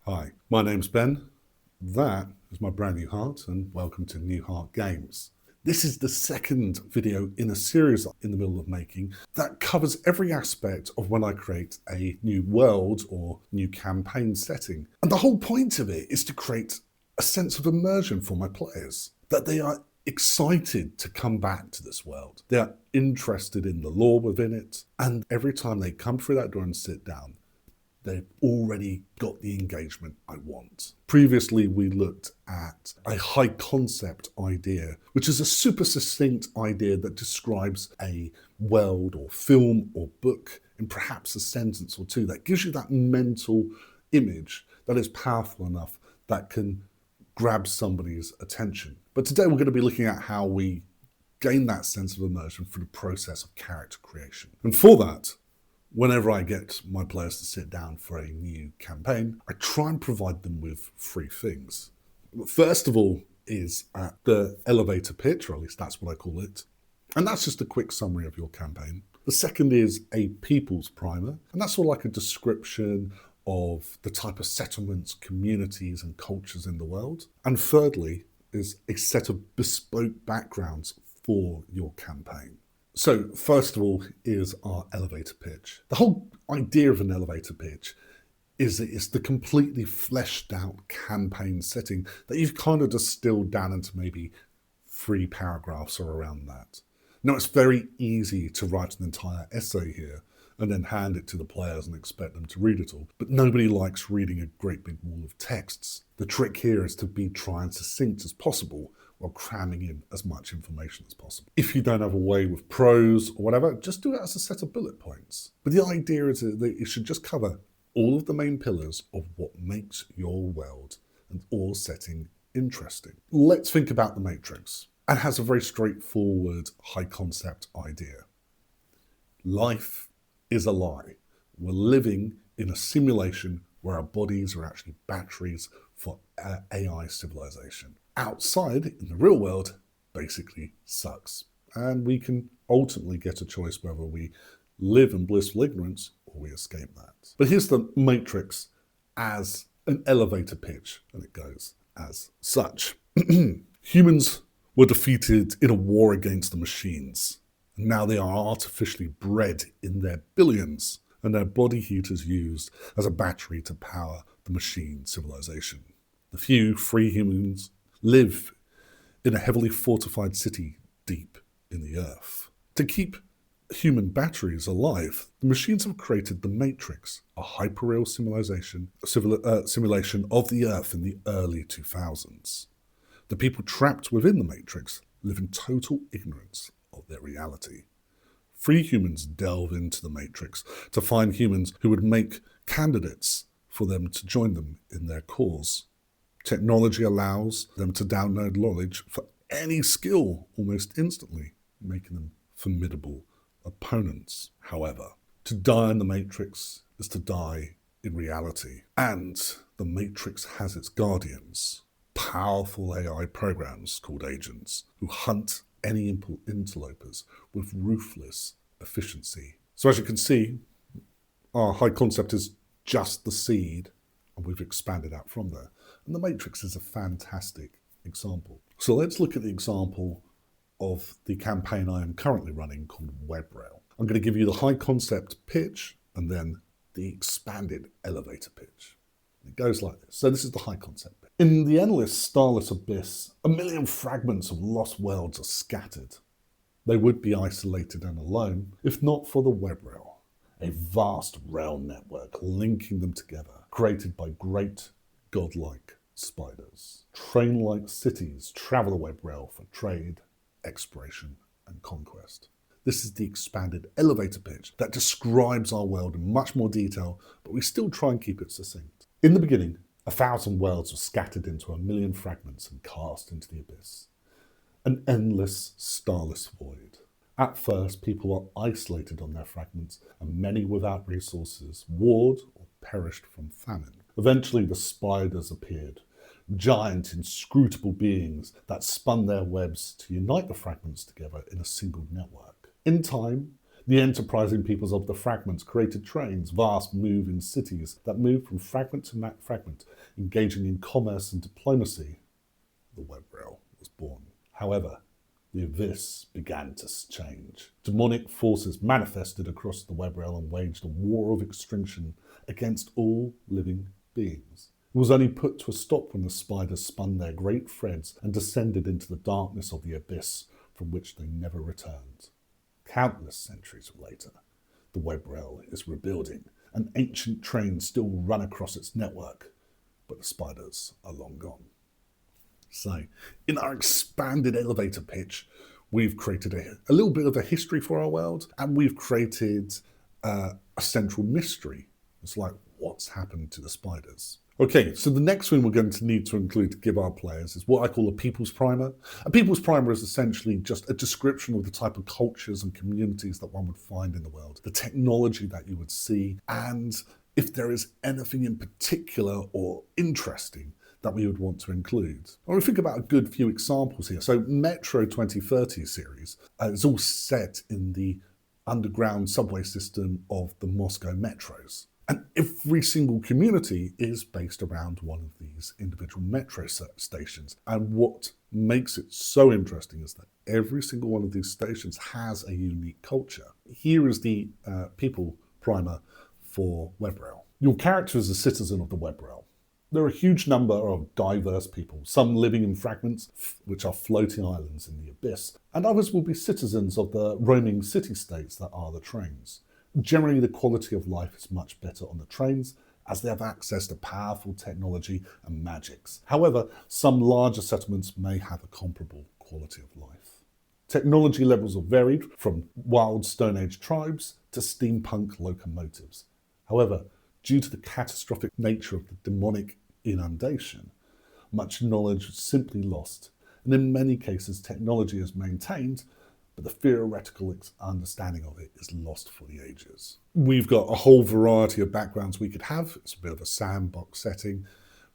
Hi, my name's Ben. That is my brand new heart, and welcome to New Heart Games. This is the second video in a series in the middle of making that covers every aspect of when I create a new world or new campaign setting. And the whole point of it is to create a sense of immersion for my players, that they are excited to come back to this world. They are interested in the lore within it, and every time they come through that door and sit down, they've already got the engagement I want. Previously, we looked at a high concept idea, which is a super succinct idea that describes a world or film or book in perhaps a sentence or two that gives you that mental image that is powerful enough that can grab somebody's attention. But today we're going to be looking at how we gain that sense of immersion through the process of character creation. And for that, whenever I get my players to sit down for a new campaign, I try and provide them with three things. First of all is the elevator pitch, or at least that's what I call it. And that's just a quick summary of your campaign. The second is a people's primer, and that's sort of like a description of the type of settlements, communities, and cultures in the world. And thirdly is a set of bespoke backgrounds for your campaign. So first of all is our elevator pitch. The whole idea of an elevator pitch is that it's the completely fleshed out campaign setting that you've kind of distilled down into maybe 3 paragraphs or around that. Now it's very easy to write an entire essay here and then hand it to the players and expect them to read it all. But nobody likes reading a great big wall of texts. The trick here is to be try and succinct as possible while cramming in as much information as possible. If you don't have a way with prose or whatever, just do it as a set of bullet points. But the idea is that it should just cover all of the main pillars of what makes your world and all setting interesting. Let's think about the Matrix. It has a very straightforward, high concept idea. Life is a lie. We're living in a simulation where our bodies are actually batteries for AI civilization. Outside, in the real world, basically sucks. And we can ultimately get a choice whether we live in blissful ignorance or we escape that. But here's the Matrix as an elevator pitch, and it goes as such. Humans were defeated in a war against the machines. Now they are artificially bred in their billions, and their body heat is used as a battery to power the machine civilization. The few free humans live in a heavily fortified city deep in the earth. To keep human batteries alive, the machines have created the Matrix, a hyperreal simulation of the earth in the early 2000s. The people trapped within the Matrix live in total ignorance of their reality. Free humans delve into the Matrix to find humans who would make candidates for them to join them in their cause. Technology allows them to download knowledge for any skill almost instantly, making them formidable opponents. However, to die in the Matrix is to die in reality. And the Matrix has its guardians, powerful AI programs called agents, who hunt any interlopers with ruthless efficiency. So as you can see, our high concept is just the seed, and we've expanded out from there. And the Matrix is a fantastic example. So let's look at the example of the campaign I am currently running called WebRail. I'm going to give you the high concept pitch and then the expanded elevator pitch. It goes like this. So this is the high concept pitch. In the endless, starless abyss, 1,000,000 fragments of lost worlds are scattered. They would be isolated and alone if not for the WebRail, a vast rail network linking them together, created by great godlike spiders. Train-like cities travel the web rail for trade, exploration, and conquest. This is the expanded elevator pitch that describes our world in much more detail, but we still try and keep it succinct. In the beginning, 1,000 worlds were scattered into 1,000,000 fragments and cast into the abyss. An endless, starless void. At first, people were isolated on their fragments, and many without resources warred or perished from famine. Eventually, the spiders appeared, giant, inscrutable beings that spun their webs to unite the fragments together in a single network. In time, The enterprising peoples of the fragments created trains, vast moving cities that moved from fragment to fragment, engaging in commerce and diplomacy. The web rail was born. However, the abyss began to change. Demonic forces manifested across the web rail and waged a war of extinction against all living beings. It was only put to a stop when the spiders spun their great threads and descended into the darkness of the abyss from which they never returned. Countless centuries later, the web rail is rebuilding. An ancient train still run across its network, but the spiders are long gone. So, in our expanded elevator pitch, we've created a little bit of a history for our world, and we've created a central mystery. It's like, what's happened to the spiders? Okay, so the next thing we're going to need to include to give our players is what I call a people's primer. A people's primer is essentially just a description of the type of cultures and communities that one would find in the world, the technology that you would see, and if there is anything in particular or interesting that we would want to include. When we think about a good few examples here, so Metro 2030 series is all set in the underground subway system of the Moscow metros. And every single community is based around one of these individual metro stations. And what makes it so interesting is that every single one of these stations has a unique culture. Here is the people primer for WebRail. Your character is a citizen of the WebRail. There are a huge number of diverse people, some living in fragments, which are floating islands in the abyss, and others will be citizens of the roaming city-states that are the trains. Generally, the quality of life is much better on the trains, as they have access to powerful technology and magics. However, some larger settlements may have a comparable quality of life. Technology levels are varied, from wild Stone Age tribes to steampunk locomotives. However, due to the catastrophic nature of the demonic inundation, much knowledge is simply lost, and in many cases technology is maintained, but the theoretical understanding of it is lost for the ages. We've got a whole variety of backgrounds we could have. It's a bit of a sandbox setting,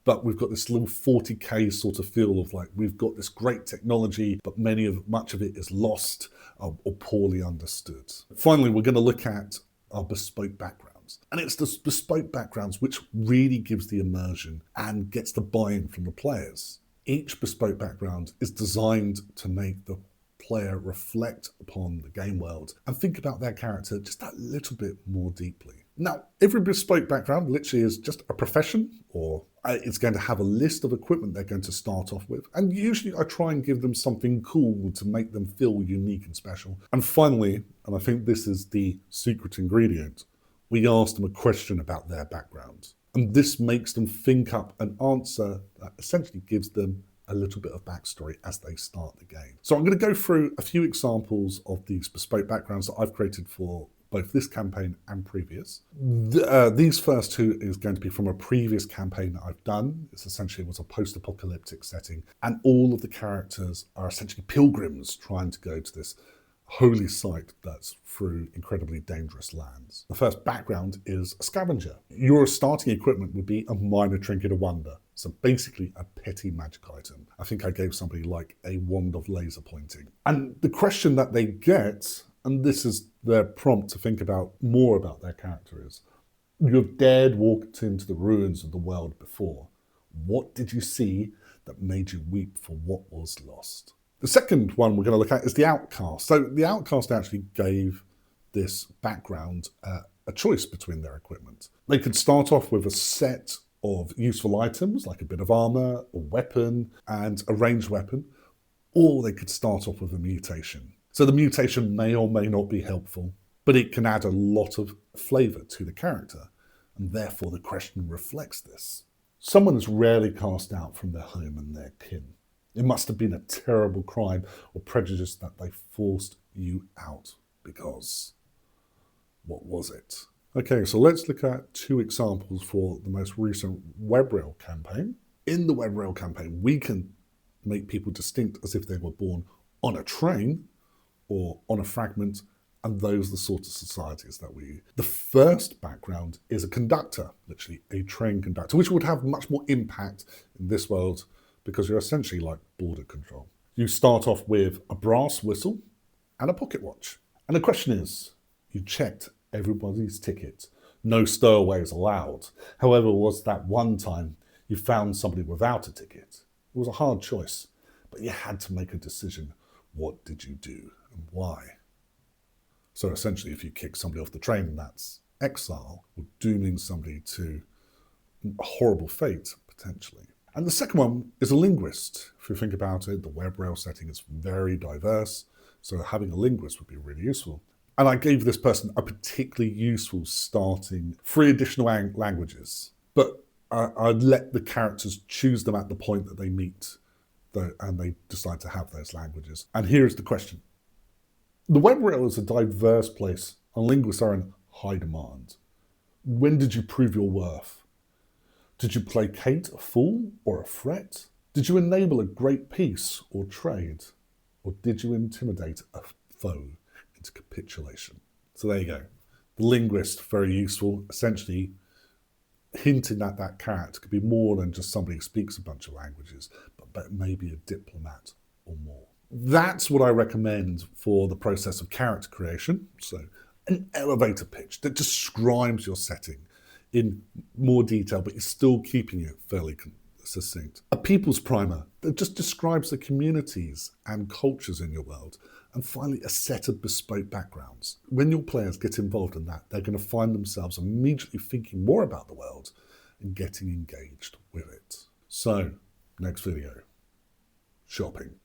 but we've got this little 40k sort of feel of like, we've got this great technology, but much of it is lost or poorly understood. Finally, we're going to look at our bespoke backgrounds. And it's the bespoke backgrounds which really gives the immersion and gets the buy-in from the players. Each bespoke background is designed to make the player reflect upon the game world and think about their character just that little bit more deeply. Now, every bespoke background literally is just a profession, or it's going to have a list of equipment they're going to start off with. And usually I try and give them something cool to make them feel unique and special. And finally, and I think this is the secret ingredient, we ask them a question about their background. And this makes them think up an answer that essentially gives them a little bit of backstory as they start the game. So I'm going to go through a few examples of these bespoke backgrounds that I've created for both this campaign and previous. These first two is going to be from a previous campaign that I've done. It essentially was a post-apocalyptic setting, and all of the characters are essentially pilgrims trying to go to this holy site that's through incredibly dangerous lands. The first background is a scavenger. Your starting equipment would be a minor trinket of wonder, so basically a petty magic item. I think I gave somebody like a wand of laser pointing. And the question that they get, and this is their prompt to think about more about their character, is, you have dared walked into the ruins of the world before. What did you see that made you weep for what was lost? The second one we're going to look at is the Outcast. So the Outcast actually gave this background a choice between their equipment. They could start off with a set of useful items, like a bit of armor, a weapon, and a ranged weapon, or they could start off with a mutation. So the mutation may or may not be helpful, but it can add a lot of flavor to the character, and therefore the question reflects this. Someone is rarely cast out from their home and their kin. It must have been a terrible crime or prejudice that they forced you out, because what was it? Okay, so let's look at two examples for the most recent WebRail campaign. In the WebRail campaign, we can make people distinct as if they were born on a train or on a fragment, and those are the sort of societies that we use. The first background is a conductor, literally a train conductor, which would have much more impact in this world because you're essentially like border control. You start off with a brass whistle and a pocket watch. And the question is, You checked everybody's ticket. No stowaways allowed. However, was that one time you found somebody without a ticket? It was a hard choice, but you had to make a decision. What did you do and why? So essentially, if you kick somebody off the train, that's exile, or dooming somebody to a horrible fate, potentially. And the second one is a linguist. If you think about it, the web rail setting is very diverse, so having a linguist would be really useful. And I gave this person a particularly useful starting 3 additional languages, but I'd let the characters choose them at the point that they meet and they decide to have those languages. And here's the question. The web rail is a diverse place, and linguists are in high demand. When did you prove your worth? Did you placate a fool or a threat? Did you enable a great peace or trade? Or did you intimidate a foe into capitulation? So there you go. The linguist, very useful, essentially hinting at that character could be more than just somebody who speaks a bunch of languages, but maybe a diplomat or more. That's what I recommend for the process of character creation. So an elevator pitch that describes your setting in more detail, but you're still keeping it fairly succinct. A people's primer that just describes the communities and cultures in your world. And finally, a set of bespoke backgrounds. When your players get involved in that, they're going to find themselves immediately thinking more about the world and getting engaged with it. So, next video, shopping.